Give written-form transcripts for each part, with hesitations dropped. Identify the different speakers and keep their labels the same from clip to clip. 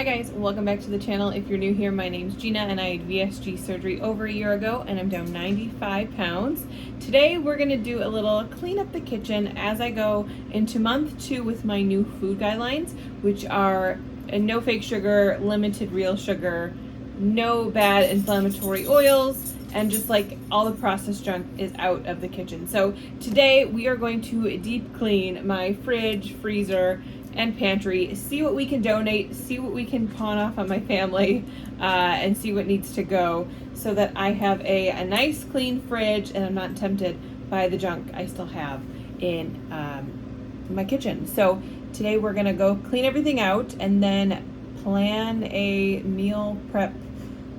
Speaker 1: Hi guys, welcome back to the channel. If you're new here, my name's Gina and I had VSG surgery over a year ago and I'm down 95 pounds. Today we're gonna do a little clean up the kitchen as I go into month 2 with my new food guidelines, which are no fake sugar, limited real sugar, no bad inflammatory oils, and just like all the processed junk is out of the kitchen. So today we are going to deep clean my fridge, freezer, and pantry, see what we can donate, see what we can pawn off on my family, and see what needs to go so that I have a nice clean fridge and I'm not tempted by the junk I still have in my kitchen. So today we're gonna go clean everything out and then plan a meal prep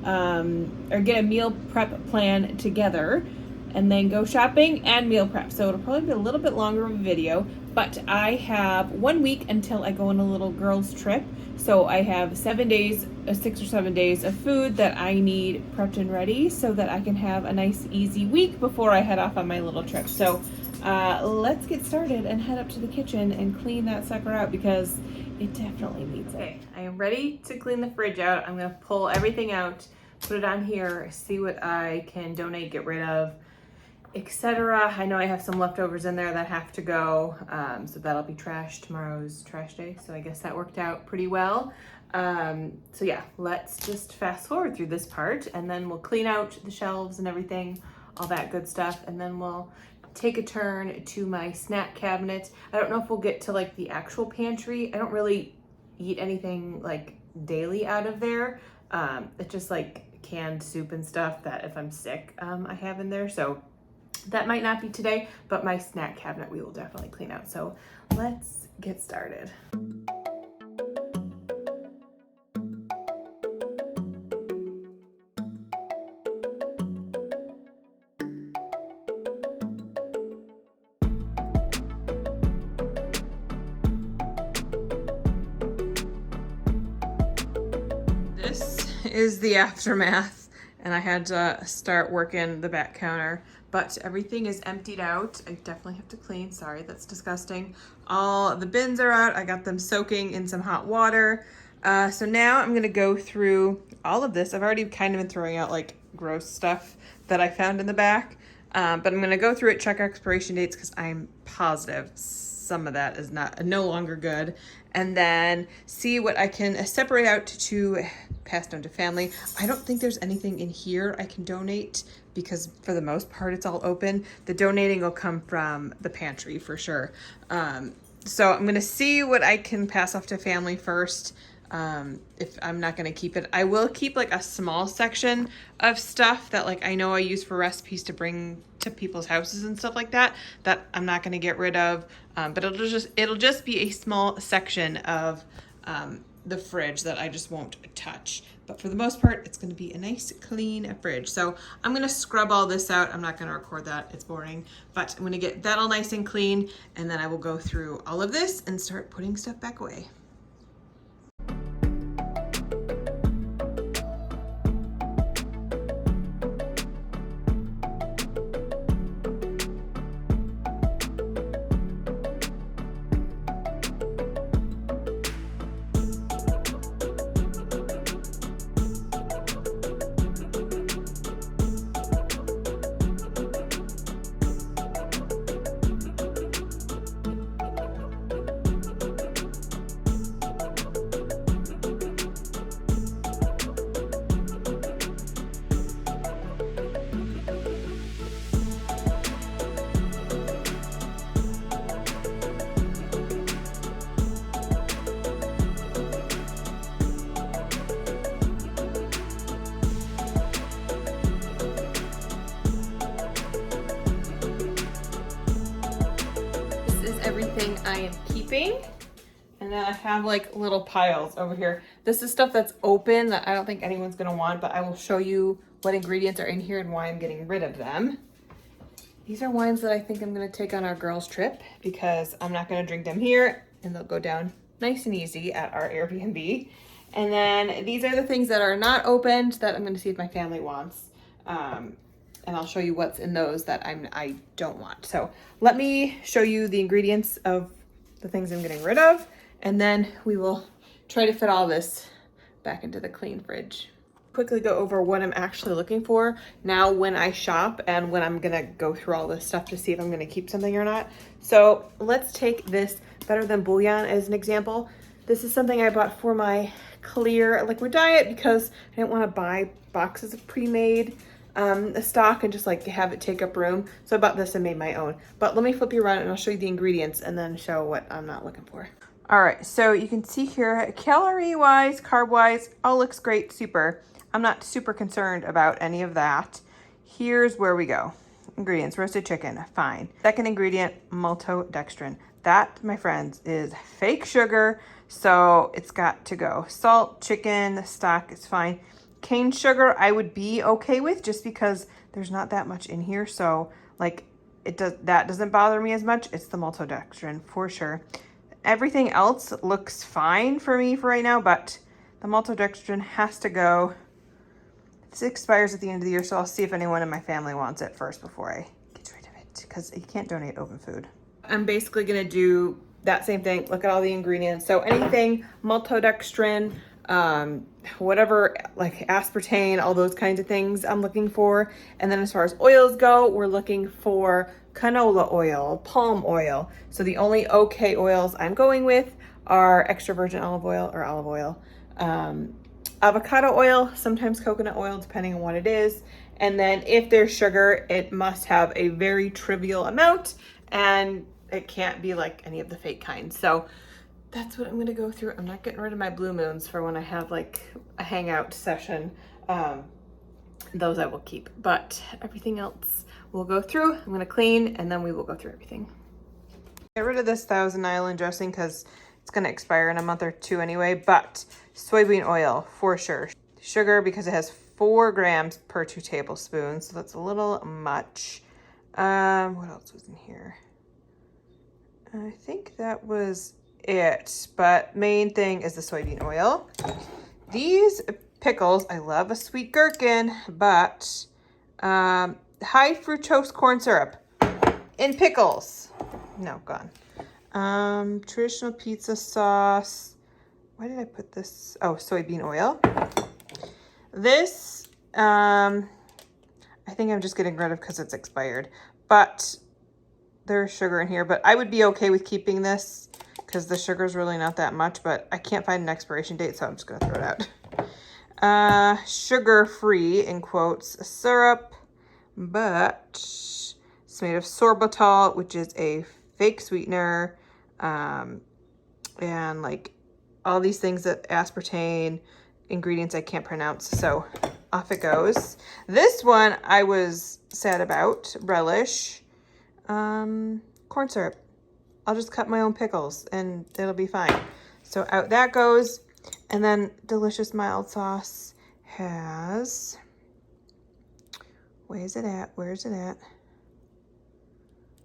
Speaker 1: or get a meal prep plan together and then go shopping and meal prep. So it'll probably be a little bit longer of a video, but I have 1 week until I go on a little girls trip. So I have 7 days, 6 or 7 days of food that I need prepped and ready so that I can have a nice easy week before I head off on my little trip. So let's get started and head up to the kitchen and clean that sucker out because it definitely needs it. Okay, I am ready to clean the fridge out. I'm gonna pull everything out, put it on here, see what I can donate, get rid of, etc. I know I have some leftovers in there that have to go, so that'll be trash. Tomorrow's trash day, so I guess that worked out pretty well. So yeah, let's just fast forward through this part and then we'll clean out the shelves and everything, all that good stuff, and then we'll take a turn to my snack cabinet. I don't know if we'll get to like the actual pantry. I don't really eat anything like daily out of there. It's just like canned soup and stuff that if I'm sick, I have in there. So that might not be today, but my snack cabinet we will definitely clean out. So let's get started. This is the aftermath, and I had to start working the back counter, but everything is emptied out. I definitely have to clean. Sorry, that's disgusting. All the bins are out. I got them soaking in some hot water. So now I'm gonna go through all of this. I've already kind of been throwing out like gross stuff that I found in the back, but I'm gonna go through it, check expiration dates because I'm positive some of that is no longer good, and then see what I can separate out to pass down to family. I don't think there's anything in here I can donate because for the most part it's all open. The donating will come from the pantry for sure. So I'm gonna see what I can pass off to family first. If I'm not gonna keep it, I will keep like a small section of stuff that like I know I use for recipes to bring to people's houses and stuff like that, that I'm not gonna get rid of. But it'll just be a small section of the fridge that I just won't touch. But for the most part, it's gonna be a nice clean fridge. So I'm gonna scrub all this out. I'm not gonna record that, it's boring, but I'm gonna get that all nice and clean, and then I will go through all of this and start putting stuff back away. Everything I am keeping, and then I have like little piles over here. This is stuff that's open that I don't think anyone's gonna want, but I will show you what ingredients are in here and why I'm getting rid of them. These are wines that I think I'm gonna take on our girls trip because I'm not gonna drink them here and they'll go down nice and easy at our Airbnb. And then these are the things that are not opened that I'm gonna see if my family wants. And I'll show you what's in those that I don't want. So let me show you the ingredients of the things I'm getting rid of, and then we will try to fit all this back into the clean fridge. Quickly go over what I'm actually looking for now when I shop and when I'm gonna go through all this stuff to see if I'm gonna keep something or not. So let's take this Better Than Bouillon as an example. This is something I bought for my clear liquid diet because I didn't want to buy boxes of pre-made stock and just like have it take up room. So I bought this and made my own. But let me flip you around and I'll show you the ingredients and then show what I'm not looking for. All right, so you can see here, calorie-wise, carb-wise, all looks great, super. I'm not super concerned about any of that. Here's where we go. Ingredients, roasted chicken, fine. Second ingredient, maltodextrin. That, my friends, is fake sugar, so it's got to go. Salt, chicken, stock is fine. Cane sugar, I would be okay with just because there's not that much in here, so like that doesn't bother me as much. It's the maltodextrin for sure. Everything else looks fine for me for right now, but the maltodextrin has to go. This expires at the end of the year, so I'll see if anyone in my family wants it first before I get rid of it, because you can't donate open food. I'm basically gonna do that same thing. Look at all the ingredients. So anything maltodextrin, whatever, like aspartame, all those kinds of things I'm looking for. And then as far as oils go, we're looking for canola oil, palm oil. So the only okay oils I'm going with are extra virgin olive oil or olive oil. Avocado oil, sometimes coconut oil, depending on what it is. And then if there's sugar, it must have a very trivial amount and it can't be like any of the fake kinds. So that's what I'm gonna go through. I'm not getting rid of my Blue Moons for when I have like a hangout session. Those I will keep, but everything else we'll go through. I'm gonna clean and then we will go through everything. Get rid of this Thousand Island dressing because it's gonna expire in a month or two anyway, but soybean oil for sure. Sugar because it has 4 grams per 2 tablespoons, so that's a little much. What else was in here? I think that was it, but main thing is the soybean oil. These pickles, I love a sweet gherkin, but high fructose corn syrup in pickles. No, gone. Traditional pizza sauce. Why did I put this? Oh, soybean oil. This, I think I'm just getting rid of because it's expired, but there's sugar in here, but I would be okay with keeping this because the sugar is really not that much, but I can't find an expiration date, so I'm just gonna throw it out. Sugar-free, in quotes, syrup, but it's made of sorbitol, which is a fake sweetener, and like all these things that aspartame, ingredients I can't pronounce, so off it goes. This one I was sad about, relish, corn syrup. I'll just cut my own pickles and it'll be fine. So out that goes. And then delicious mild sauce has, where's it at?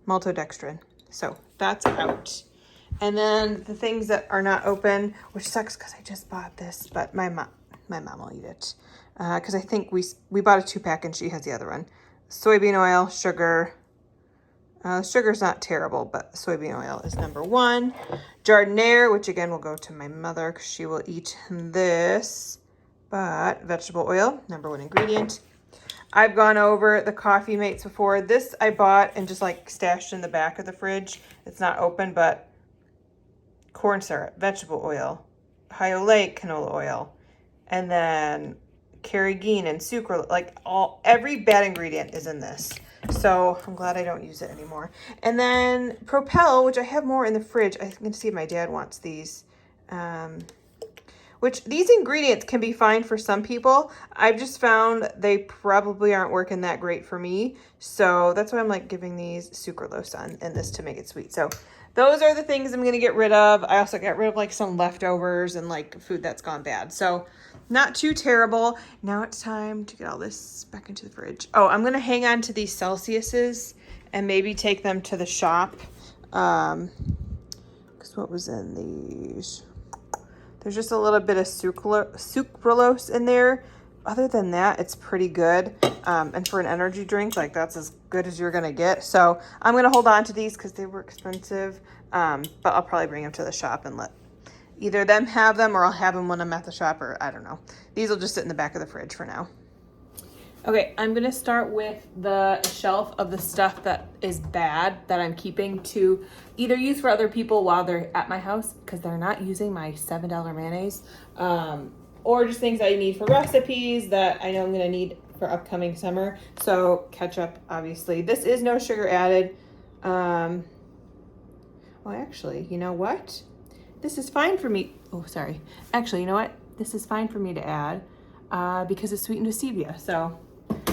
Speaker 1: Maltodextrin. So that's out. And then the things that are not open, which sucks because I just bought this, but my mom will eat it. Because I think we bought a 2-pack and she has the other one. Soybean oil, sugar. Sugar's not terrible, but soybean oil is number 1. Jardiniere, which again will go to my mother because she will eat this. But vegetable oil, number 1 ingredient. I've gone over the coffee mates before. This I bought and just like stashed in the back of the fridge. It's not open, but corn syrup, vegetable oil, high-oleic canola oil, and then carrageenan and sucralose, like every bad ingredient is in this. So I'm glad I don't use it anymore. And then Propel, which I have more in the fridge. I'm going to see if my dad wants these. Which these ingredients can be fine for some people. I've just found they probably aren't working that great for me. So that's why I'm like giving these sucralose on in this to make it sweet. So those are the things I'm going to get rid of. I also got rid of like some leftovers and like food that's gone bad. So not too terrible. Now it's time to get all this back into the fridge. Oh, I'm going to hang on to these Celsiuses and maybe take them to the shop. Because what was in these? There's just a little bit of sucralose in there. Other than that, it's pretty good. And for an energy drink, like that's as good as you're going to get. So I'm going to hold on to these because they were expensive. But I'll probably bring them to the shop and let either them have them or I'll have them when I'm at the shop, or I don't know. These will just sit in the back of the fridge for now. Okay, I'm gonna start with the shelf of the stuff that is bad that I'm keeping to either use for other people while they're at my house because they're not using my $7 mayonnaise, or just things I need for recipes that I know I'm gonna need for upcoming summer. So ketchup, obviously. This is no sugar added. Well, actually, you know what? This is fine for me. Oh, sorry. Actually, you know what? This is fine for me to add because it's sweetened with stevia. So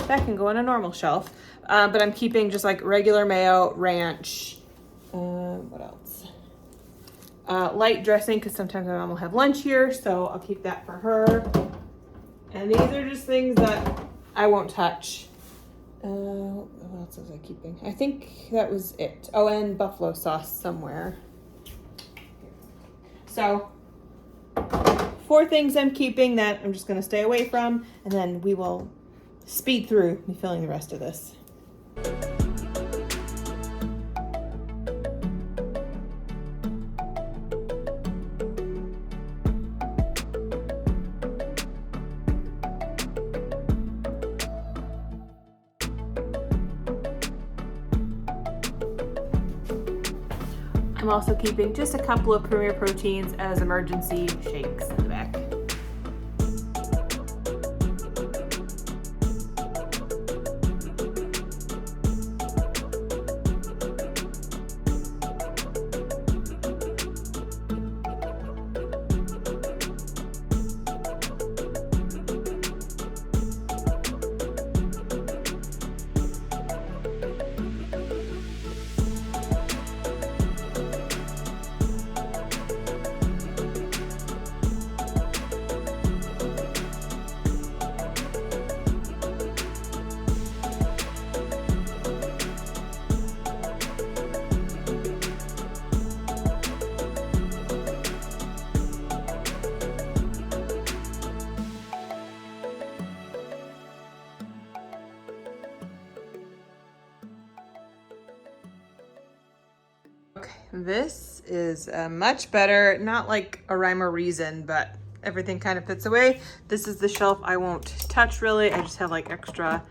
Speaker 1: that can go on a normal shelf. But I'm keeping just like regular mayo, ranch, what else? Light dressing, because sometimes my mom will have lunch here, so I'll keep that for her. And these are just things that I won't touch. What else was I keeping? I think that was it. Oh, and buffalo sauce somewhere. So 4 things I'm keeping that I'm just going to stay away from, and then we will speed through me filling the rest of this. I'm also keeping just a couple of Premier Proteins as emergency shakes in the back. This is much better, not like a rhyme or reason, but everything kind of fits away. This is the shelf I won't touch really. I just have like extra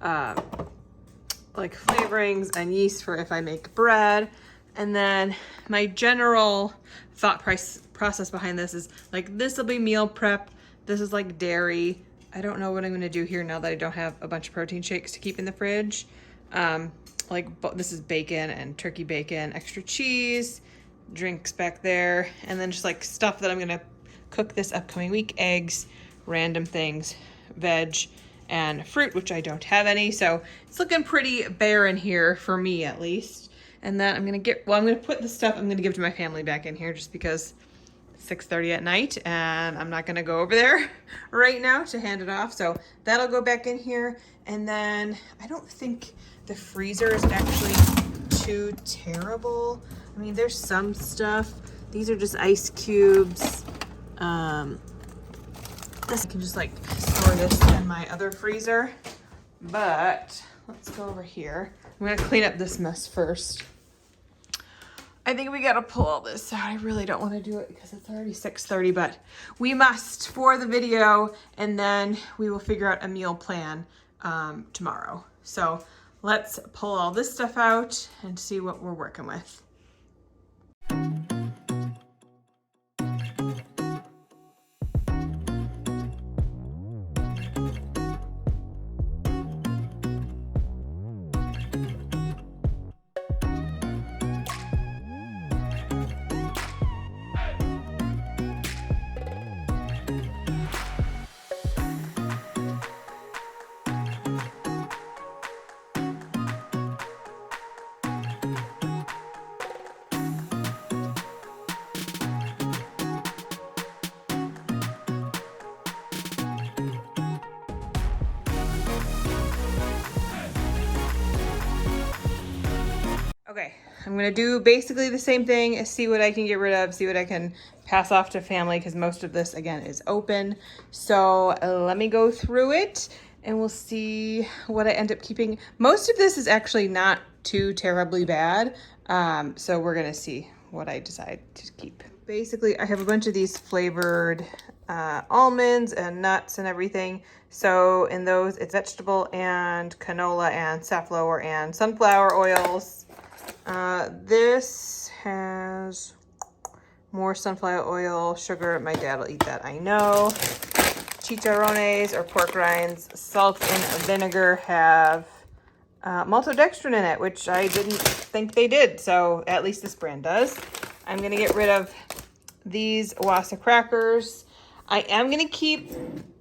Speaker 1: like flavorings and yeast for if I make bread. And then my general thought process behind this is like, this will be meal prep. This is like dairy. I don't know what I'm gonna do here now that I don't have a bunch of protein shakes to keep in the fridge. Like this is bacon and turkey bacon, extra cheese, drinks back there, and then just like stuff that I'm gonna cook this upcoming week: eggs, random things, veg, and fruit, which I don't have any. So it's looking pretty bare in here for me at least. And then I'm gonna put the stuff I'm gonna give to my family back in here just because it's 6:30 at night and I'm not gonna go over there right now to hand it off. So that'll go back in here. And then I don't think the freezer is actually too terrible. I mean, there's some stuff. These are just ice cubes. This I can just like store this in my other freezer. But let's go over here. I'm gonna clean up this mess first. I think we gotta pull all this out. I really don't wanna do it because it's already 6:30, but we must for the video, and then we will figure out a meal plan tomorrow. So let's pull all this stuff out and see what we're working with. Okay, I'm gonna do basically the same thing, see what I can get rid of, see what I can pass off to family, because most of this, again, is open. So let me go through it and we'll see what I end up keeping. Most of this is actually not too terribly bad. So we're gonna see what I decide to keep. Basically, I have a bunch of these flavored almonds and nuts and everything. So in those, it's vegetable and canola and safflower and sunflower oils. This has more sunflower oil, sugar. My dad will eat that, I know. Chicharrones or pork rinds, salt and vinegar have maltodextrin in it, which I didn't think they did. So at least this brand does. I'm going to get rid of these Wassa crackers. I am going to keep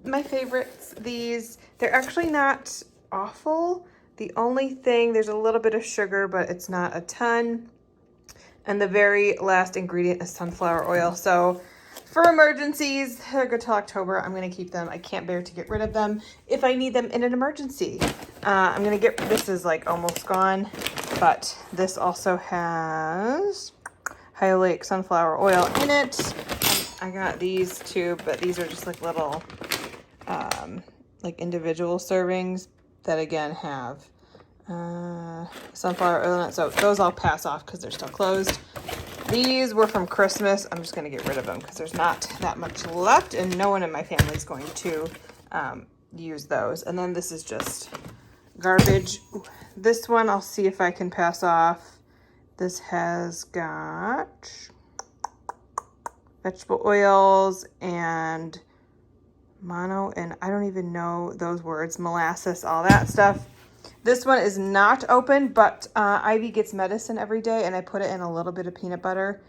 Speaker 1: my favorites. These, they're actually not awful. The only thing, there's a little bit of sugar, but it's not a ton. And the very last ingredient is sunflower oil. So for emergencies, they're good till October. I'm going to keep them. I can't bear to get rid of them if I need them in an emergency. I'm going to get, this is like almost gone, but this also has hyaluronic sunflower oil in it. I got these too, but these are just like little, like individual servings that again have sunflower oil in it. So those I'll pass off because they're still closed. These were from Christmas. I'm just going to get rid of them because there's not that much left and no one in my family is going to use those. And then this is just garbage. Ooh, this one I'll see if I can pass off. This has got vegetable oils and mono, and I don't even know those words, molasses, all that stuff. This one is not open, but Ivy gets medicine every day, and I put it in a little bit of peanut butter.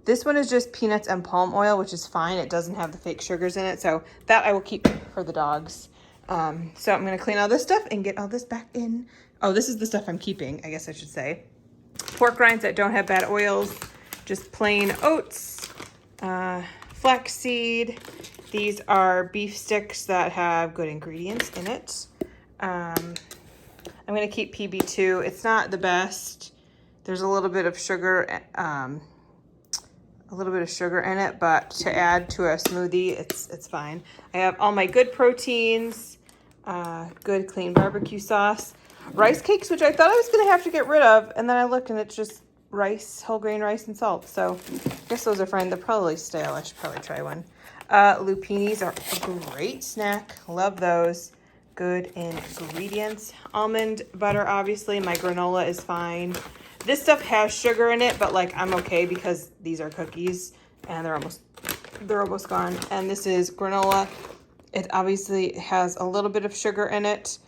Speaker 1: This one is just peanuts and palm oil, which is fine. It doesn't have the fake sugars in it, so that I will keep for the dogs. So I'm going to clean all this stuff and get all this back in. Oh, this is the stuff I'm keeping, I guess I should say. Pork rinds that don't have bad oils, just plain oats, flaxseed. These are beef sticks that have good ingredients in it. I'm going to keep PB2. It's not the best. There's a little bit of sugar, in it, but to add to a smoothie, it's fine. I have all my good proteins, good clean barbecue sauce, rice cakes, which I thought I was going to have to get rid of, and then I looked and it's just rice, whole grain rice and salt. So I guess those are fine. They're probably stale. I should probably try one. Lupinis are a great snack. Love those. Good ingredients. Almond butter, obviously. My granola is fine. This stuff has sugar in it, but like I'm okay because these are cookies and they're almost gone. And this is granola. It obviously has a little bit of sugar in it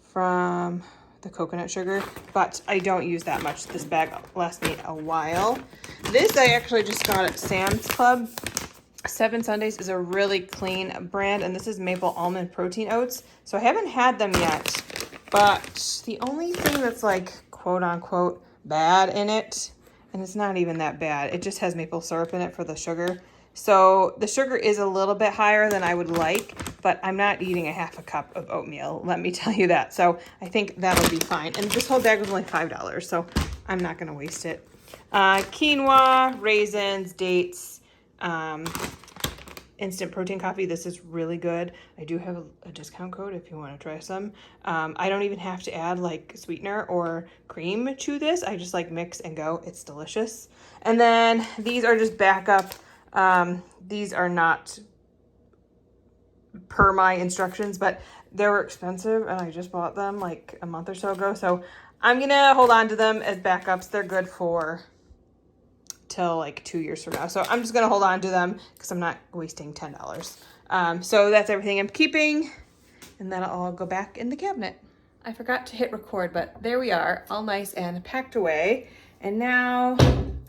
Speaker 1: from the coconut sugar, but I don't use that much. This bag lasts me a while. This I actually just got at Sam's Club. 7 Sundays is a really clean brand, and this is maple almond protein oats. So I haven't had them yet, but the only thing that's like quote unquote bad in it, and it's not even that bad, it just has maple syrup in it for the sugar. So the sugar is a little bit higher than I would like, but I'm not eating a half a cup of oatmeal, let me tell you that. So I think that'll be fine. And this whole bag was only $5, so I'm not going to waste it. Quinoa, raisins, dates, instant protein coffee. This is really good. I do have a discount code if you want to try some. I don't even have to add like sweetener or cream to this. I just like mix and go. It's delicious. And then these are just backup. These are not per my instructions, but they were expensive and I just bought them like a month or so ago. So I'm going to hold on to them as backups. They're good for till like 2 years from now. So I'm just going to hold on to them because I'm not wasting $10. So that's everything I'm keeping, and that'll all go back in the cabinet. I forgot to hit record, but there we are, all nice and packed away. And now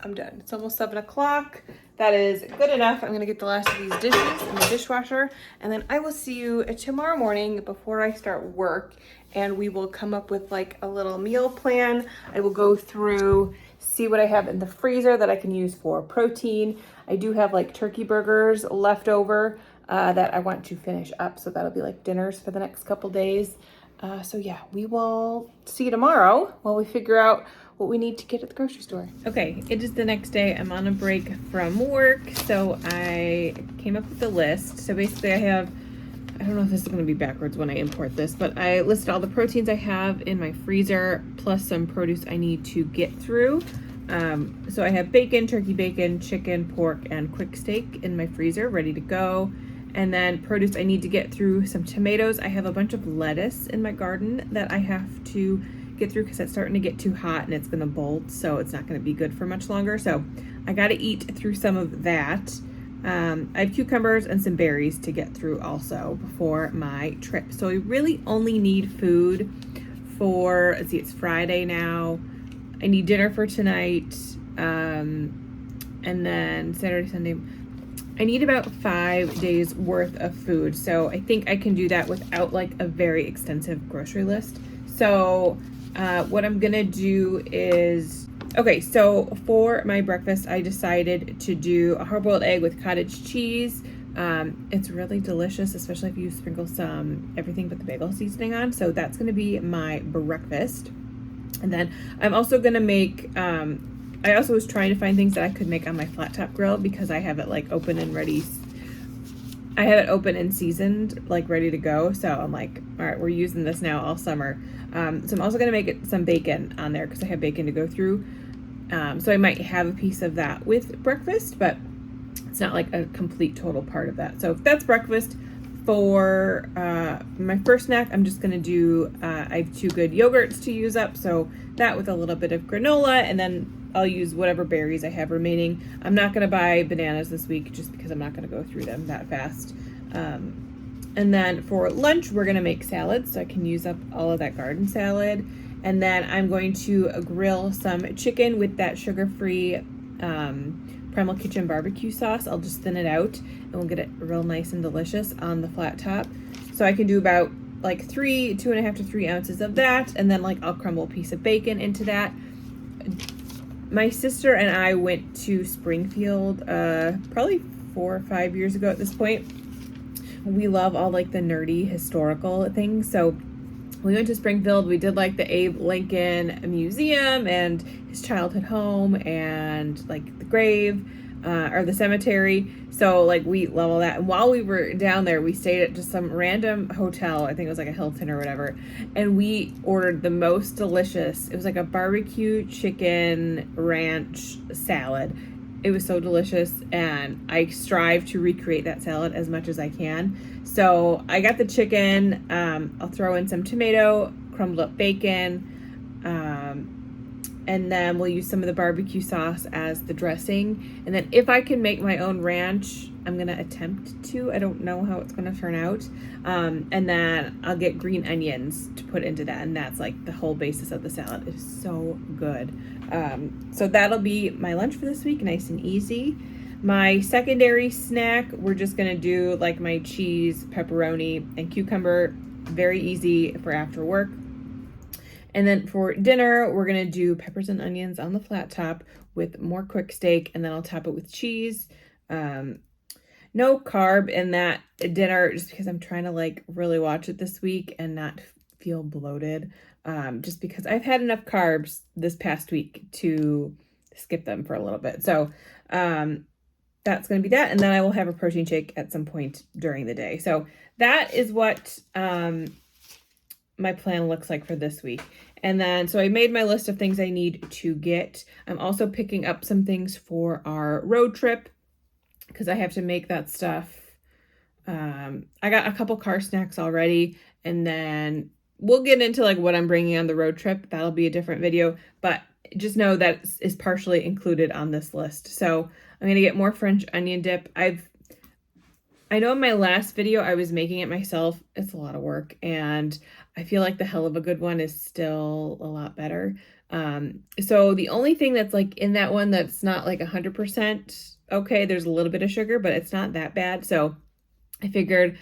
Speaker 1: I'm done. It's almost 7 o'clock. That is good enough. I'm going to get the last of these dishes in the dishwasher, and then I will see you tomorrow morning before I start work, and we will come up with like a little meal plan. I will go through, see what I have in the freezer that I can use for protein. I do have like turkey burgers left over that I want to finish up, so that'll be like dinners for the next couple days. So yeah, we will see you tomorrow while we figure out what we need to get at the grocery store. Okay, it is the next day. I'm on a break from work, so I came up with a list. So basically I don't know if this is going to be backwards when I import this, but I listed all the proteins I have in my freezer, plus some produce I need to get through So I have bacon, turkey bacon, chicken, pork, and quick steak in my freezer ready to go. And then produce, I need to get through some tomatoes. I have a bunch of lettuce in my garden that I have to get through because it's starting to get too hot and it's going to bolt, so it's not going to be good for much longer. So I got to eat through some of that. I have cucumbers and some berries to get through also before my trip. So I really only need food for, let's see, it's Friday now. I need dinner for tonight, and then Saturday, Sunday. I need about 5 days worth of food. So I think I can do that without like a very extensive grocery list. So what I'm gonna do is, okay, so for my breakfast, I decided to do a hard-boiled egg with cottage cheese. It's really delicious, especially if you sprinkle some everything but the bagel seasoning on. So that's gonna be my breakfast. And then I'm also gonna make, I also was trying to find things that I could make on my flat top grill because I have it like open and ready. I have it open and seasoned, like ready to go. So I'm like, all right, we're using this now all summer. So I'm also gonna make some bacon on there because I have bacon to go through. So I might have a piece of that with breakfast, but it's not like a complete total part of that. So that's breakfast. For my first snack, I'm just gonna do, I have 2 good yogurts to use up. So that with a little bit of granola, and then I'll use whatever berries I have remaining. I'm not gonna buy bananas this week just because I'm not gonna go through them that fast. And then for lunch, we're gonna make salads, so I can use up all of that garden salad. And then I'm going to grill some chicken with that sugar-free Primal Kitchen barbecue sauce. I'll just thin it out and we'll get it real nice and delicious on the flat top. So I can do about like 2.5 to 3 ounces of that, and then like I'll crumble a piece of bacon into that. My sister and I went to Springfield probably 4 or 5 years ago at this point. We love all like the nerdy historical things, so we went to Springfield. We did like the Abe Lincoln Museum and his childhood home and like the grave or the cemetery. So like we love all that. And while we were down there, we stayed at just some random hotel. I think it was like a Hilton or whatever. And we ordered the most delicious. It was like a barbecue chicken ranch salad. It was so delicious, and I strive to recreate that salad as much as I can. So I got the chicken, I'll throw in some tomato, crumbled up bacon, and then we'll use some of the barbecue sauce as the dressing. And then if I can make my own ranch, I'm going to attempt to. I don't know how it's going to turn out. And then I'll get green onions to put into that, and that's like the whole basis of the salad. It is so good. So that'll be my lunch for this week, nice and easy. My secondary snack, we're just gonna do like my cheese, pepperoni, and cucumber. Very easy for after work. And then for dinner, we're gonna do peppers and onions on the flat top with more quick steak, and then I'll top it with cheese. No carb in that dinner just because I'm trying to like really watch it this week and not feel bloated. Just because I've had enough carbs this past week to skip them for a little bit. So that's going to be that. And then I will have a protein shake at some point during the day. So that is what my plan looks like for this week. And then, so I made my list of things I need to get. I'm also picking up some things for our road trip because I have to make that stuff. I got a couple car snacks already, and then we'll get into like what I'm bringing on the road trip. That'll be a different video, but just know that is partially included on this list. So I'm going to get more French onion dip. I know in my last video I was making it myself. It's a lot of work, and I feel like the hell of a good one is still a lot better. So the only thing that's like in that one that's not like 100% okay, there's a little bit of sugar, but it's not that bad. So I figured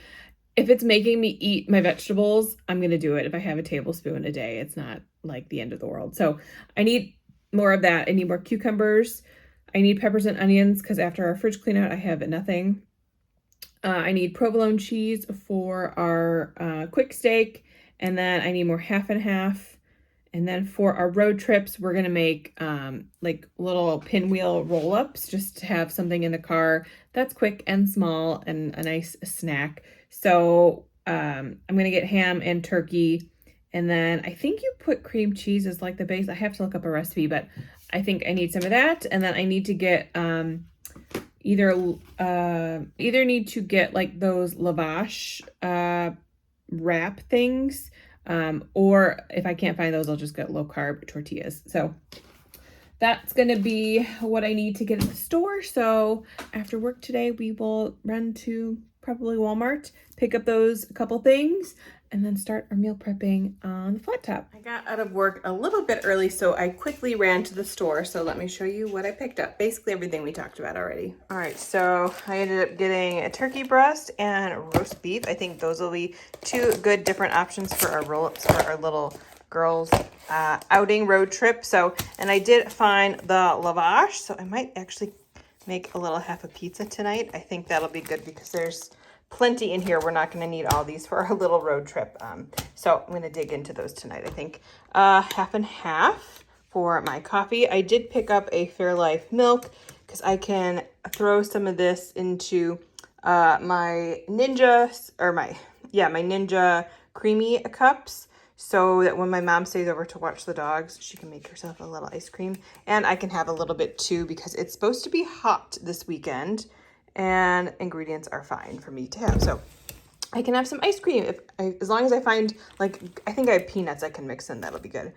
Speaker 1: if it's making me eat my vegetables, I'm going to do it. If I have a tablespoon a day, it's not like the end of the world. So I need more of that. I need more cucumbers. I need peppers and onions because after our fridge clean out, I have nothing. I need provolone cheese for our quick steak. And then I need more half and half. And then for our road trips, we're going to make like little pinwheel roll-ups just to have something in the car that's quick and small and a nice snack. So I'm going to get ham and turkey. And then I think you put cream cheese as like the base. I have to look up a recipe, but I think I need some of that, and then I need to get either need to get like those lavash wrap things, or if I can't find those, I'll just get low carb tortillas. So that's gonna be what I need to get at the store. So after work today, we will run to probably Walmart, pick up those couple things, and then start our meal prepping on the flat top. I got out of work a little bit early, so I quickly ran to the store. So let me show you what I picked up. Basically everything we talked about already. All right, so I ended up getting a turkey breast and roast beef. I think those will be two good different options for our roll-ups for our little girls outing road trip. So, and I did find the lavash, so I might actually make a little half a pizza tonight. I think that'll be good because there's plenty in here. We're not going to need all these for our little road trip. So I'm going to dig into those tonight. I think half and half for my coffee. I did pick up a Fairlife milk because I can throw some of this into my Ninja creamy cups, so that when my mom stays over to watch the dogs, she can make herself a little ice cream. And I can have a little bit too because it's supposed to be hot this weekend and ingredients are fine for me to have. So I can have some ice cream as long as I find, like, I think I have peanuts I can mix in. That'll be good.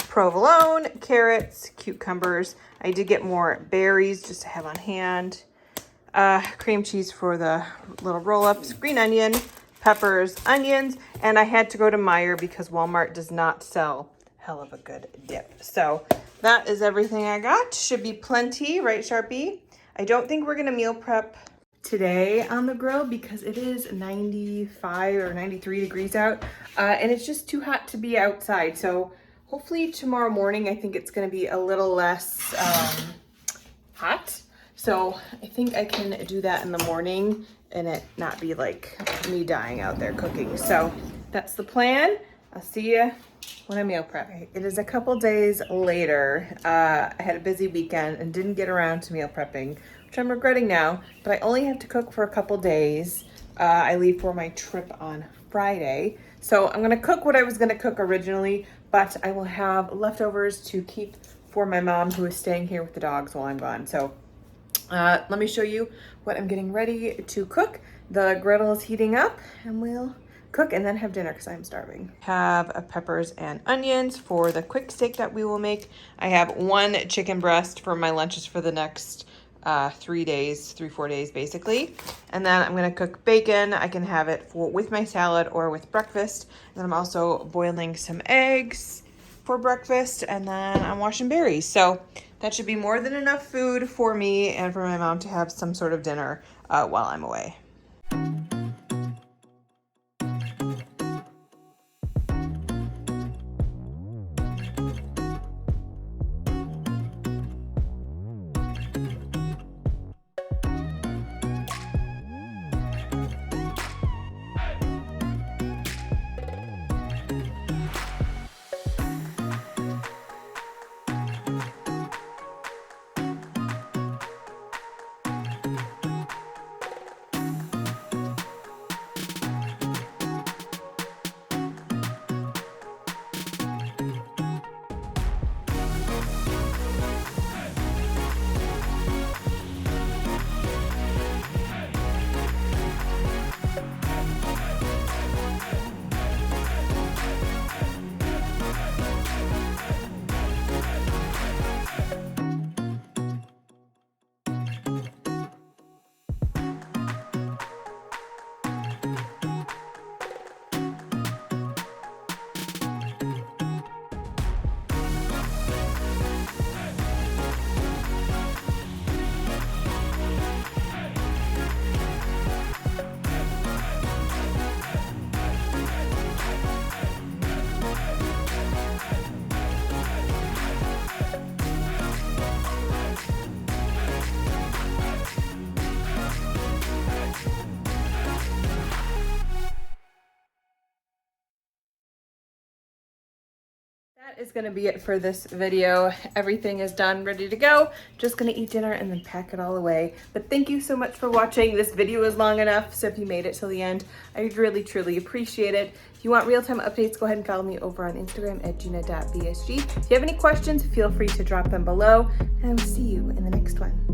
Speaker 1: Provolone, carrots, cucumbers. I did get more berries just to have on hand. Cream cheese for the little roll-ups, green onion, peppers, onions, and I had to go to Meijer because Walmart does not sell hell of a good dip. So that is everything I got. Should be plenty, right, Sharpie? I don't think we're gonna meal prep today on the grill because it is 95 or 93 degrees out, and it's just too hot to be outside. So hopefully tomorrow morning, I think it's gonna be a little less hot. So I think I can do that in the morning and it not be like me dying out there cooking. So that's the plan. I'll see you when I meal prep. It is a couple days later. I had a busy weekend and didn't get around to meal prepping, which I'm regretting now, but I only have to cook for a couple days. I leave for my trip on Friday. So I'm gonna cook what I was gonna cook originally, but I will have leftovers to keep for my mom who is staying here with the dogs while I'm gone. So let me show you what I'm getting ready to cook. The griddle is heating up and we'll cook and then have dinner because I'm starving. Have peppers and onions for the quick steak that we will make. I have one chicken breast for my lunches for the next 4 days basically. And then I'm gonna cook bacon. I can have it with my salad or with breakfast. And then I'm also boiling some eggs for breakfast, and then I'm washing berries. So that should be more than enough food for me and for my mom to have some sort of dinner while I'm away. is gonna be it for this video. Everything is done, ready to go. Just gonna eat dinner and then pack it all away. But thank you so much for watching. This video is long enough, so if you made it till the end, I really, truly appreciate it. If you want real-time updates, go ahead and follow me over on Instagram at Gina.VSG. If you have any questions, feel free to drop them below, and I will see you in the next one.